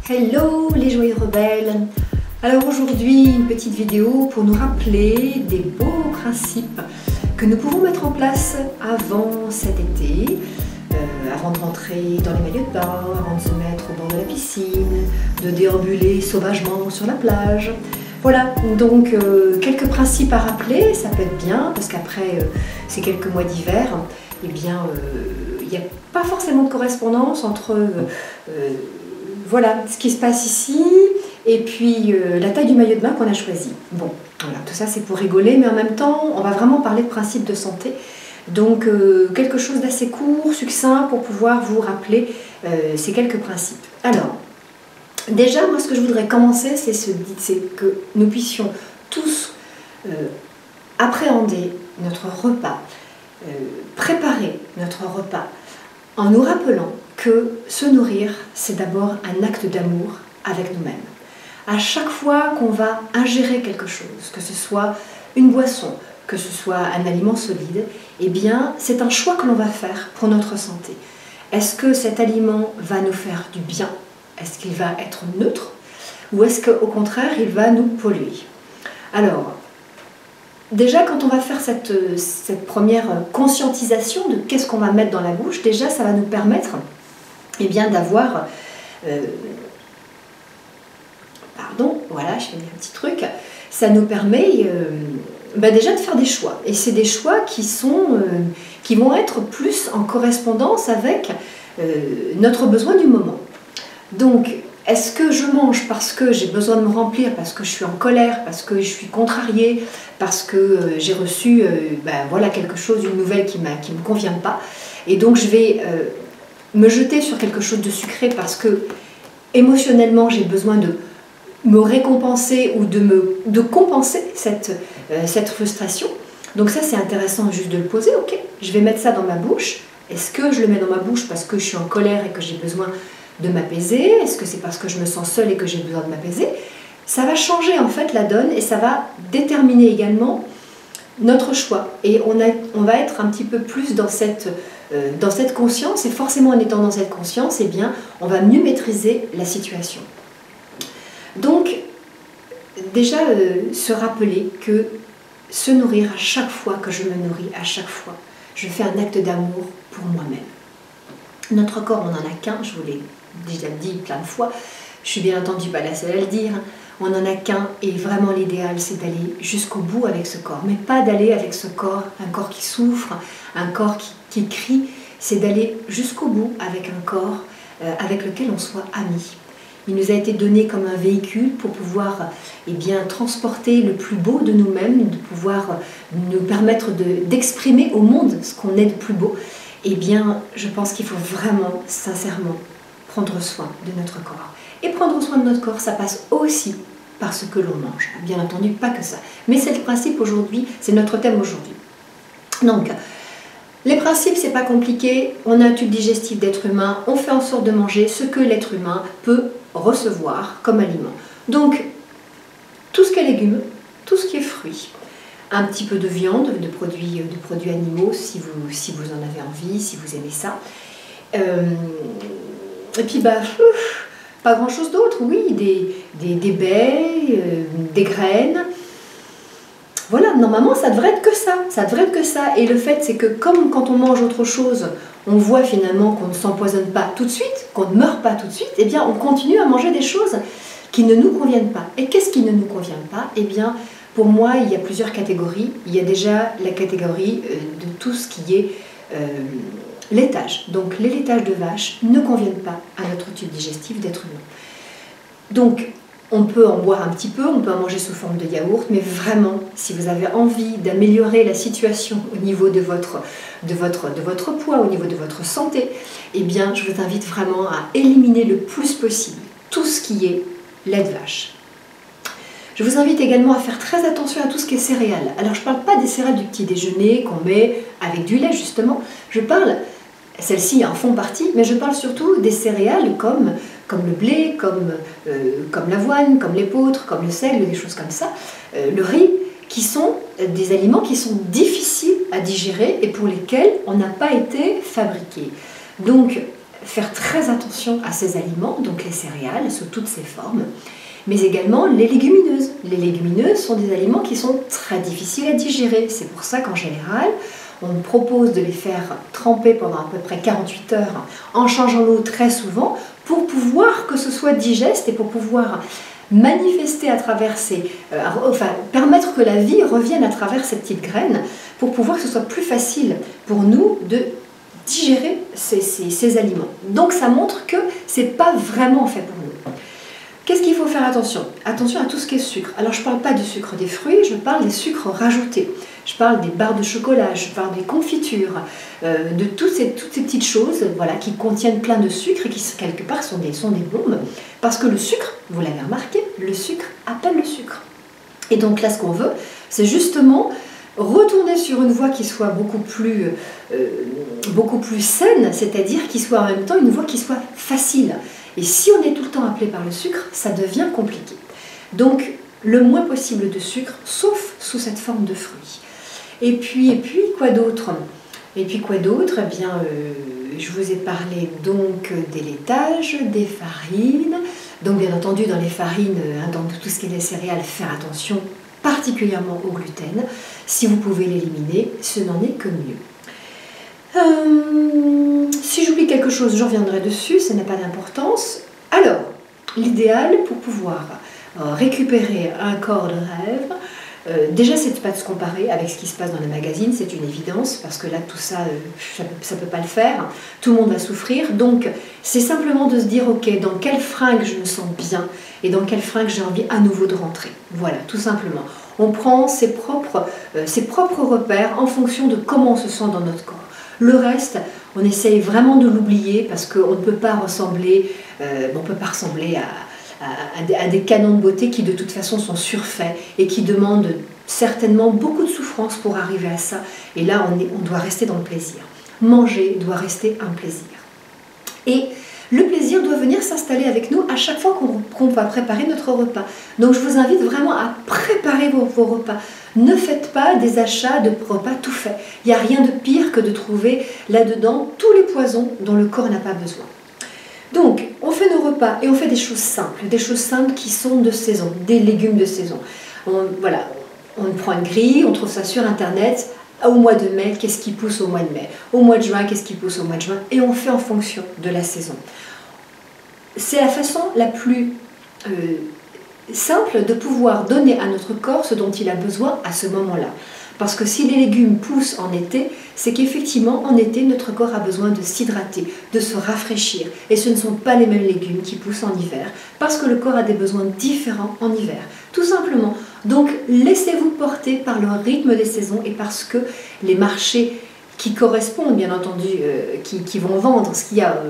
Hello les joyeux rebelles. Alors aujourd'hui une petite vidéo pour nous rappeler des beaux principes que nous pouvons mettre en place avant cet été, avant de rentrer dans les maillots de bain, avant de se mettre au bord de la piscine, de déambuler sauvagement sur la plage. Voilà, donc quelques principes à rappeler, ça peut être bien parce qu'après ces quelques mois d'hiver, eh bien il n'y a pas forcément de correspondance entre voilà ce qui se passe ici et puis la taille du maillot de bain qu'on a choisi. Bon, voilà, tout ça c'est pour rigoler, mais en même temps, on va vraiment parler de principes de santé. Donc quelque chose d'assez court, succinct pour pouvoir vous rappeler ces quelques principes. Alors, déjà, moi ce que je voudrais commencer, c'est que nous puissions tous appréhender notre repas, préparer notre repas en nous rappelant que se nourrir, c'est d'abord un acte d'amour avec nous-mêmes. À chaque fois qu'on va ingérer quelque chose, que ce soit une boisson, que ce soit un aliment solide, eh bien, c'est un choix que l'on va faire pour notre santé. Est-ce que cet aliment va nous faire du bien? Est-ce qu'il va être neutre? Ou est-ce qu'au contraire, il va nous polluer? Alors, déjà, quand on va faire cette première conscientisation de qu'est-ce qu'on va mettre dans la bouche, déjà, ça va nous permettre eh bien, d'avoir... pardon, voilà, je fais un petit truc. Ça nous permet déjà de faire des choix. Et c'est des choix qui vont être plus en correspondance avec notre besoin du moment. Donc, est-ce que je mange parce que j'ai besoin de me remplir, parce que je suis en colère, parce que je suis contrariée, parce que j'ai reçu voilà, quelque chose, une nouvelle qui ne me convient pas, et donc je vais me jeter sur quelque chose de sucré parce que émotionnellement j'ai besoin de me récompenser ou de compenser cette frustration. Donc ça c'est intéressant juste de le poser, ok, je vais mettre ça dans ma bouche. Est-ce que je le mets dans ma bouche parce que je suis en colère et que j'ai besoin de m'apaiser? Est-ce que c'est parce que je me sens seule et que j'ai besoin de m'apaiser? Ça va changer en fait la donne et ça va déterminer également notre choix. Et on va être un petit peu plus dans cette conscience, et forcément en étant dans cette conscience, eh bien, on va mieux maîtriser la situation. Donc, déjà, se rappeler que se nourrir à chaque fois que je me nourris, à chaque fois, je fais un acte d'amour pour moi-même. Notre corps, on n'en a qu'un, je vous l'ai déjà dit plein de fois, je suis bien entendu pas la seule à le dire, on n'en a qu'un et vraiment l'idéal c'est d'aller jusqu'au bout avec ce corps, mais pas d'aller avec ce corps, un corps qui souffre, un corps qui crie, c'est d'aller jusqu'au bout avec un corps avec lequel on soit amis. Il nous a été donné comme un véhicule pour pouvoir transporter le plus beau de nous-mêmes, de pouvoir nous permettre d'exprimer au monde ce qu'on est de plus beau. Eh bien, je pense qu'il faut vraiment, sincèrement, prendre soin de notre corps. Et prendre soin de notre corps, ça passe aussi par ce que l'on mange. Bien entendu, pas que ça. Mais c'est le principe aujourd'hui, c'est notre thème aujourd'hui. Donc, les principes, c'est pas compliqué. On a un tube digestif d'être humain, on fait en sorte de manger ce que l'être humain peut recevoir comme aliment. Donc, tout ce qui est légumes, tout ce qui est fruits, un petit peu de viande, de produits animaux si vous en avez envie, si vous aimez ça. Et puis, pas grand chose d'autre, oui, des baies, des graines. Voilà, normalement ça devrait être que ça, Et le fait c'est que comme quand on mange autre chose, on voit finalement qu'on ne s'empoisonne pas tout de suite, qu'on ne meurt pas tout de suite, eh bien on continue à manger des choses qui ne nous conviennent pas. Et qu'est-ce qui ne nous convient pas? Eh bien, pour moi, il y a plusieurs catégories. Il y a déjà la catégorie de tout ce qui est laitage. Donc les laitages de vache ne conviennent pas à notre tube digestif d'être humain. Donc on peut en boire un petit peu, on peut en manger sous forme de yaourt, mais vraiment, si vous avez envie d'améliorer la situation au niveau de votre poids, au niveau de votre santé, eh bien je vous invite vraiment à éliminer le plus possible tout ce qui est lait de vache. Je vous invite également à faire très attention à tout ce qui est céréales. Alors je ne parle pas des céréales du petit déjeuner qu'on met avec du lait justement, je parle, celles-ci en font partie, mais je parle surtout des céréales comme le blé, comme l'avoine, comme l'épeautre, comme le seigle, des choses comme ça, le riz, qui sont des aliments qui sont difficiles à digérer et pour lesquels on n'a pas été fabriqué. Donc faire très attention à ces aliments, donc les céréales sous toutes ces formes, mais également les légumineuses. Les légumineuses sont des aliments qui sont très difficiles à digérer. C'est pour ça qu'en général, on propose de les faire tremper pendant à peu près 48 heures en changeant l'eau très souvent pour pouvoir que ce soit digeste et pour pouvoir manifester à travers permettre que la vie revienne à travers ces petites graines pour pouvoir que ce soit plus facile pour nous de digérer ces aliments. Donc ça montre que ce n'est pas vraiment fait pour nous. Qu'est-ce qu'il faut faire attention? Attention à tout ce qui est sucre. Alors je ne parle pas du sucre des fruits, je parle des sucres rajoutés. Je parle des barres de chocolat, je parle des confitures, de toutes ces petites choses voilà, qui contiennent plein de sucre et qui quelque part sont des bombes. Parce que le sucre, vous l'avez remarqué, le sucre appelle le sucre. Et donc là ce qu'on veut, c'est justement retourner sur une voie qui soit beaucoup plus saine, c'est-à-dire qui soit en même temps une voie qui soit facile. Et si on est tout le temps appelé par le sucre, ça devient compliqué. Donc, le moins possible de sucre, sauf sous cette forme de fruits. Et puis quoi d'autre? Eh bien, je vous ai parlé donc des laitages, des farines. Donc, bien entendu, dans les farines, dans tout ce qui est les céréales, faire attention, particulièrement au gluten. Si vous pouvez l'éliminer, ce n'en est que mieux. Si j'oublie quelque chose, je reviendrai dessus, ça n'a pas d'importance. Alors, l'idéal pour pouvoir récupérer un corps de rêve, déjà c'est pas de se comparer avec ce qui se passe dans les magazines, c'est une évidence, parce que là tout ça, ça peut pas le faire, tout le monde va souffrir, donc c'est simplement de se dire ok, dans quelle fringue je me sens bien et dans quelle fringue j'ai envie à nouveau de rentrer. Voilà, tout simplement. On prend ses propres repères en fonction de comment on se sent dans notre corps. Le reste, on essaye vraiment de l'oublier parce qu'on ne peut pas ressembler, à des canons de beauté qui de toute façon sont surfaits et qui demandent certainement beaucoup de souffrance pour arriver à ça. Et là, on doit rester dans le plaisir. Manger doit rester un plaisir. Et le plaisir doit venir s'installer avec nous à chaque fois qu'on va préparer notre repas. Donc je vous invite vraiment à préparer vos repas. Ne faites pas des achats de repas tout faits. Il n'y a rien de pire que de trouver là-dedans tous les poisons dont le corps n'a pas besoin. Donc, on fait nos repas et on fait des choses simples qui sont de saison, des légumes de saison. On prend une grille, on trouve ça sur Internet. Au mois de mai, qu'est-ce qui pousse au mois de mai? Au mois de juin, qu'est-ce qui pousse au mois de juin? Et on fait en fonction de la saison. C'est la façon la plus simple de pouvoir donner à notre corps ce dont il a besoin à ce moment-là. Parce que si les légumes poussent en été, c'est qu'effectivement, en été, notre corps a besoin de s'hydrater, de se rafraîchir. Et ce ne sont pas les mêmes légumes qui poussent en hiver, parce que le corps a des besoins différents en hiver. Tout simplement. Donc, laissez-vous porter par le rythme des saisons et parce que les marchés qui correspondent, bien entendu, qui vont vendre ce qu'il y a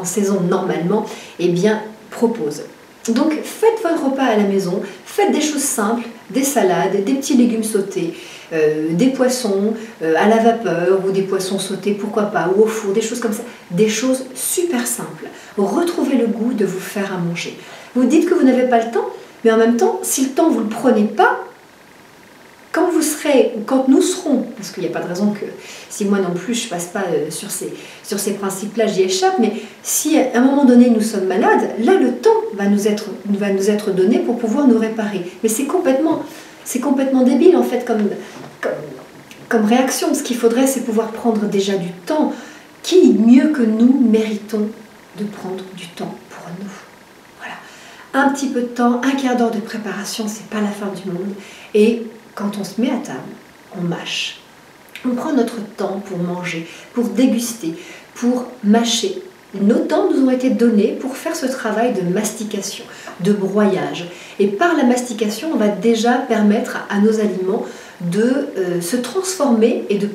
en saison normalement, eh bien, proposent. Donc, faites votre repas à la maison, faites des choses simples, des salades, des petits légumes sautés, des poissons à la vapeur ou des poissons sautés, pourquoi pas, ou au four, des choses comme ça, des choses super simples. Retrouvez le goût de vous faire à manger. Vous dites que vous n'avez pas le temps, mais en même temps, si le temps vous ne le prenez pas, quand nous serons, parce qu'il n'y a pas de raison que, si moi non plus je ne passe pas sur ces principes-là, j'y échappe, mais si à un moment donné nous sommes malades, là le temps va nous être donné pour pouvoir nous réparer. Mais c'est complètement débile en fait comme réaction. Ce qu'il faudrait, c'est pouvoir prendre déjà du temps. Qui mieux que nous méritons de prendre du temps pour nous? Voilà. Un petit peu de temps, un quart d'heure de préparation, c'est pas la fin du monde. Et quand on se met à table, on mâche. On prend notre temps pour manger, pour déguster, pour mâcher. Nos temps nous ont été donnés pour faire ce travail de mastication, de broyage. Et par la mastication, on va déjà permettre à nos aliments de se transformer et de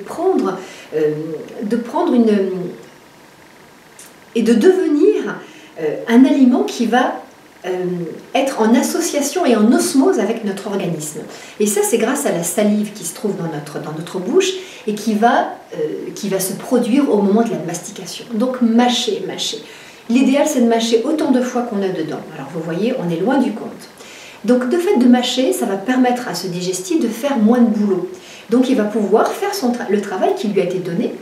devenir un aliment qui va être en association et en osmose avec notre organisme. Et ça, c'est grâce à la salive qui se trouve dans notre bouche et qui va se produire au moment de la mastication. Donc, mâcher. L'idéal, c'est de mâcher autant de fois qu'on a dedans. Alors, vous voyez, on est loin du compte. Donc, de fait de mâcher, ça va permettre à ce digestif de faire moins de boulot. Donc, il va pouvoir faire le travail qui lui a été donné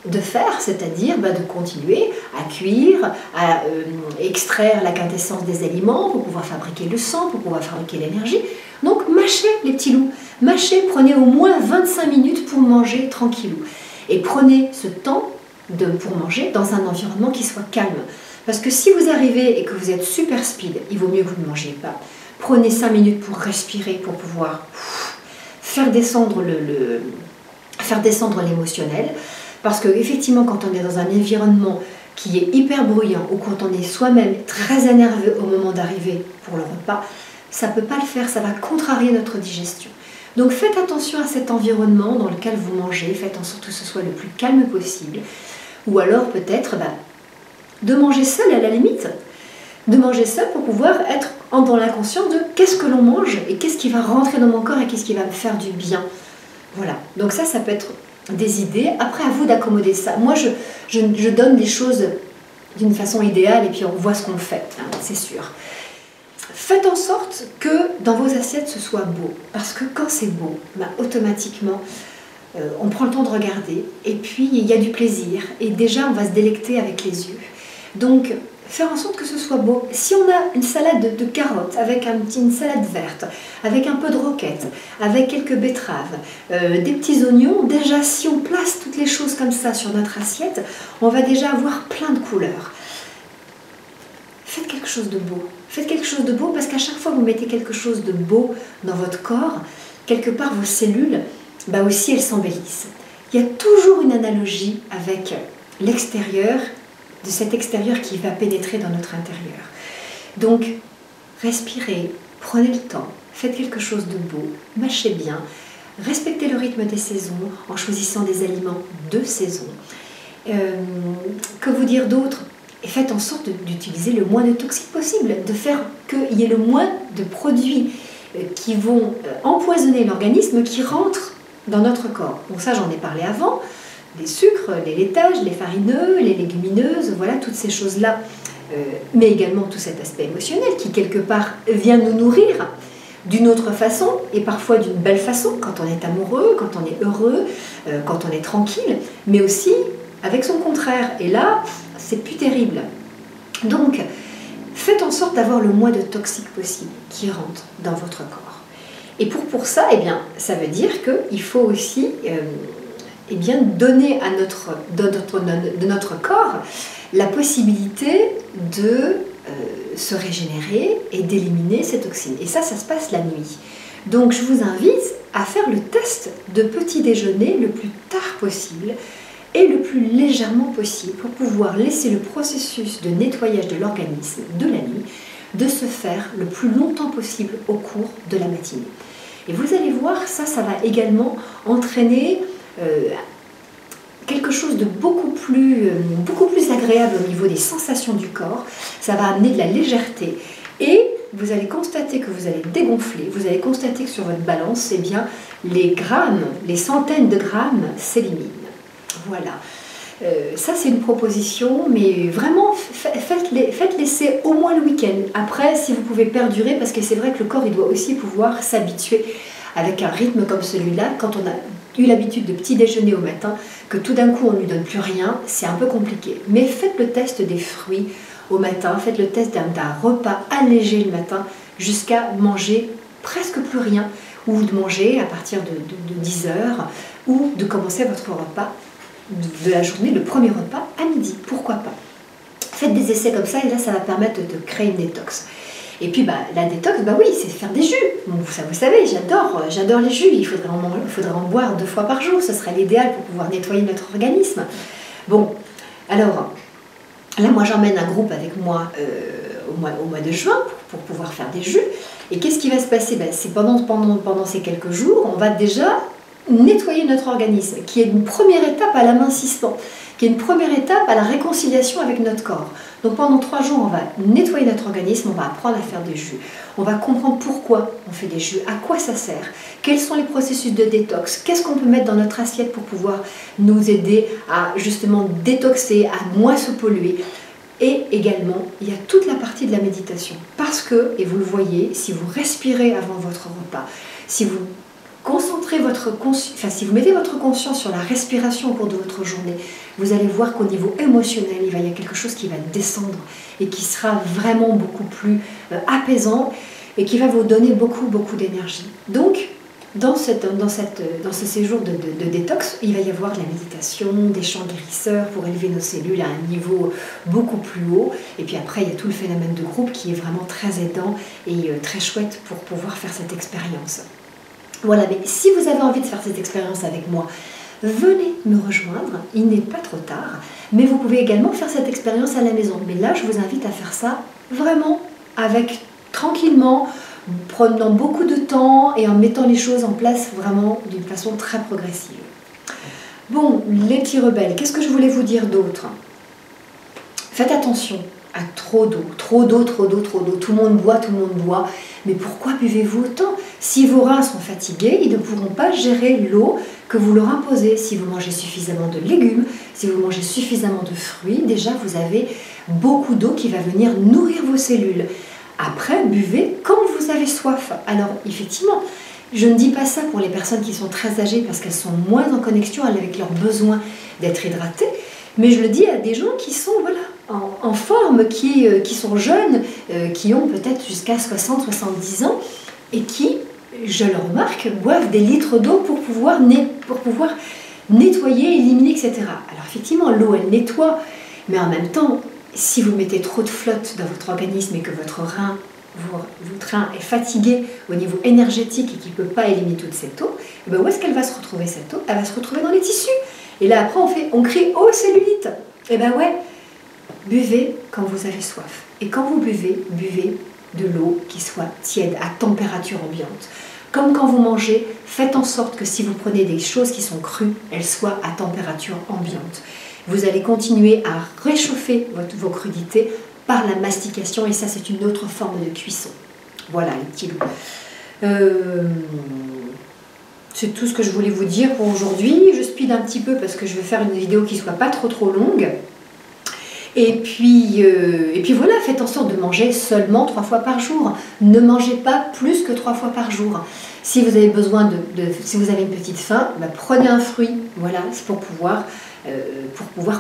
de faire, c'est-à-dire de continuer à cuire, à extraire la quintessence des aliments pour pouvoir fabriquer le sang, pour pouvoir fabriquer l'énergie. Donc mâchez les petits loups, mâchez, prenez au moins 25 minutes pour manger tranquillou. Et prenez ce temps pour manger dans un environnement qui soit calme. Parce que si vous arrivez et que vous êtes super speed, il vaut mieux que vous ne mangiez pas. Prenez 5 minutes pour respirer, pour pouvoir faire descendre l'émotionnel. Parce qu'effectivement, quand on est dans un environnement qui est hyper bruyant ou quand on est soi-même très énervé au moment d'arriver pour le repas, ça ne peut pas le faire, ça va contrarier notre digestion. Donc faites attention à cet environnement dans lequel vous mangez, faites en sorte que ce soit le plus calme possible. Ou alors peut-être de manger seul à la limite, de manger seul pour pouvoir être dans l'inconscient de qu'est-ce que l'on mange et qu'est-ce qui va rentrer dans mon corps et qu'est-ce qui va me faire du bien. Voilà, donc ça peut être des idées. Après, à vous d'accommoder ça. Moi, je donne les choses d'une façon idéale et puis on voit ce qu'on fait, hein, c'est sûr. Faites en sorte que dans vos assiettes, ce soit beau. Parce que quand c'est beau, automatiquement, on prend le temps de regarder et puis il y a du plaisir. Et déjà, on va se délecter avec les yeux. Donc, faire en sorte que ce soit beau. Si on a une salade de carottes avec une salade verte, avec un peu de roquette, avec quelques betteraves, des petits oignons, déjà si on place toutes les choses comme ça sur notre assiette, on va déjà avoir plein de couleurs. Faites quelque chose de beau. Faites quelque chose de beau parce qu'à chaque fois que vous mettez quelque chose de beau dans votre corps, quelque part vos cellules, aussi elles s'embellissent. Il y a toujours une analogie avec l'extérieur, de cet extérieur qui va pénétrer dans notre intérieur. Donc, respirez, prenez le temps, faites quelque chose de beau, mâchez bien, respectez le rythme des saisons en choisissant des aliments de saison. Que vous dire d'autre? Et faites en sorte d'utiliser le moins de toxiques possible, de faire qu'il y ait le moins de produits qui vont empoisonner l'organisme qui rentrent dans notre corps. Donc ça, j'en ai parlé avant. Les sucres, les laitages, les farineux, les légumineuses, voilà, toutes ces choses-là, mais également tout cet aspect émotionnel qui, quelque part, vient nous nourrir d'une autre façon, et parfois d'une belle façon, quand on est amoureux, quand on est heureux, quand on est tranquille, mais aussi avec son contraire. Et là, c'est plus terrible. Donc, faites en sorte d'avoir le moins de toxiques possible qui rentrent dans votre corps. Et pour ça, ça veut dire qu'il faut aussi... donner à notre corps la possibilité de se régénérer et d'éliminer ces toxines. Et ça se passe la nuit. Donc je vous invite à faire le test de petit déjeuner le plus tard possible et le plus légèrement possible pour pouvoir laisser le processus de nettoyage de l'organisme de la nuit de se faire le plus longtemps possible au cours de la matinée. Et vous allez voir, ça va également entraîner quelque chose de beaucoup plus agréable au niveau des sensations du corps. Ça va amener de la légèreté et vous allez constater que vous allez dégonfler, vous allez constater que sur votre balance, les grammes, les centaines de grammes s'éliminent. Voilà. Ça, c'est une proposition, mais vraiment, faites l'essai au moins le week-end. Après, si vous pouvez perdurer, parce que c'est vrai que le corps, il doit aussi pouvoir s'habituer avec un rythme comme celui-là. Quand on a eu l'habitude de petit déjeuner au matin, que tout d'un coup, on ne lui donne plus rien, c'est un peu compliqué. Mais faites le test des fruits au matin, faites le test d'un repas allégé le matin, jusqu'à manger presque plus rien, ou de manger à partir de 10 heures, ou de commencer votre repas de la journée, le premier repas à midi, pourquoi pas. Faites des essais comme ça et là ça va permettre de créer une détox. Et puis la détox, oui, c'est faire des jus. Donc, ça, vous savez, j'adore les jus, il faudrait en boire 2 fois par jour, ce serait l'idéal pour pouvoir nettoyer notre organisme. Bon, alors, là moi j'emmène un groupe avec moi au mois de juin pour pouvoir faire des jus. Et qu'est-ce qui va se passer? C'est pendant ces quelques jours, on va déjà nettoyer notre organisme, qui est une première étape à l'amincissement, qui est une première étape à la réconciliation avec notre corps. Donc pendant 3 jours, on va nettoyer notre organisme, on va apprendre à faire des jus, on va comprendre pourquoi on fait des jus, à quoi ça sert, quels sont les processus de détox, qu'est-ce qu'on peut mettre dans notre assiette pour pouvoir nous aider à justement détoxer, à moins se polluer. Et également, il y a toute la partie de la méditation. Parce que, et vous le voyez, si vous respirez avant votre repas, si vous concentrez si vous mettez votre conscience sur la respiration au cours de votre journée, vous allez voir qu'au niveau émotionnel, il y a quelque chose qui va descendre et qui sera vraiment beaucoup plus apaisant et qui va vous donner beaucoup d'énergie. Donc, dans ce séjour de détox, il va y avoir de la méditation, des chants guérisseurs pour élever nos cellules à un niveau beaucoup plus haut. Et puis après, il y a tout le phénomène de groupe qui est vraiment très aidant et très chouette pour pouvoir faire cette expérience. Voilà, mais si vous avez envie de faire cette expérience avec moi, venez me rejoindre, il n'est pas trop tard, mais vous pouvez également faire cette expérience à la maison. Mais là, je vous invite à faire ça vraiment tranquillement, prenant beaucoup de temps et en mettant les choses en place vraiment d'une façon très progressive. Bon, les petits rebelles, qu'est-ce que je voulais vous dire d'autre? Faites attention à trop d'eau. Tout le monde boit. Mais pourquoi buvez-vous autant? Si vos reins sont fatigués, ils ne pourront pas gérer l'eau que vous leur imposez. Si vous mangez suffisamment de légumes, si vous mangez suffisamment de fruits, déjà vous avez beaucoup d'eau qui va venir nourrir vos cellules. Après, buvez quand vous avez soif. Alors, effectivement, je ne dis pas ça pour les personnes qui sont très âgées parce qu'elles sont moins en connexion avec leurs besoins d'être hydratées, mais je le dis à des gens qui sont en forme, qui sont jeunes, qui ont peut-être jusqu'à 60, 70 ans et qui, je le remarque, boivent des litres d'eau pour pouvoir nettoyer, éliminer, etc. Alors, effectivement, l'eau, elle nettoie, mais en même temps, si vous mettez trop de flotte dans votre organisme et que votre rein est fatigué au niveau énergétique et qu'il ne peut pas éliminer toute cette eau, et bien où est-ce qu'elle va se retrouver cette eau? Elle va se retrouver dans les tissus. Et là après on crie « Oh, cellulite !» Et bien ouais, buvez quand vous avez soif. Et quand vous buvez de l'eau qui soit tiède, à température ambiante. Comme quand vous mangez, faites en sorte que si vous prenez des choses qui sont crues, elles soient à température ambiante. Vous allez continuer à réchauffer vos crudités par la mastication et ça c'est une autre forme de cuisson. Voilà les petits loups. C'est tout ce que je voulais vous dire pour aujourd'hui. Je speed un petit peu parce que je vais faire une vidéo qui ne soit pas trop longue. Et puis voilà, faites en sorte de manger seulement 3 fois par jour. Ne mangez pas plus que 3 fois par jour. Si vous avez besoin si vous avez une petite faim, prenez un fruit. Voilà, c'est pour pouvoir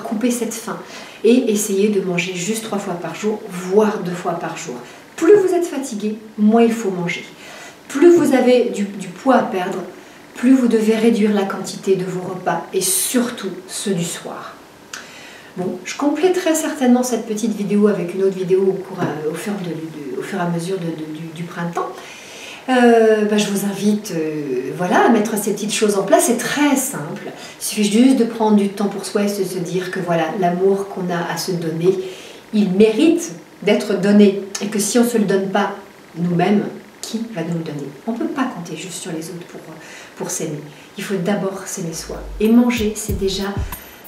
couper cette faim. Et essayez de manger juste 3 fois par jour, voire 2 fois par jour. Plus vous êtes fatigué, moins il faut manger. Plus vous avez du poids à perdre, plus vous devez réduire la quantité de vos repas et surtout ceux du soir. Bon, je compléterai certainement cette petite vidéo avec une autre vidéo au fur et à mesure du printemps. Je vous invite à mettre ces petites choses en place. C'est très simple. Il suffit juste de prendre du temps pour soi et de se dire que voilà, l'amour qu'on a à se donner, il mérite d'être donné. Et que si on ne se le donne pas nous-mêmes, qui va nous le donner? On ne peut pas compter juste sur les autres pour s'aimer. Il faut d'abord s'aimer soi. Et manger, c'est déjà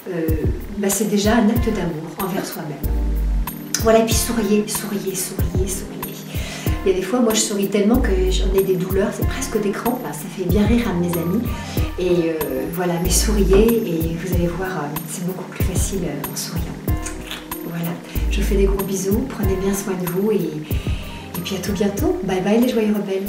un acte d'amour envers soi-même. Voilà, et puis souriez. Il y a des fois, moi je souris tellement que j'en ai des douleurs, c'est presque des crampes, ça fait bien rire un de mes amis. Et voilà, mais souriez et vous allez voir, c'est beaucoup plus facile en souriant. Voilà, je vous fais des gros bisous, prenez bien soin de vous et puis à tout bientôt. Bye bye les joyeux rebelles.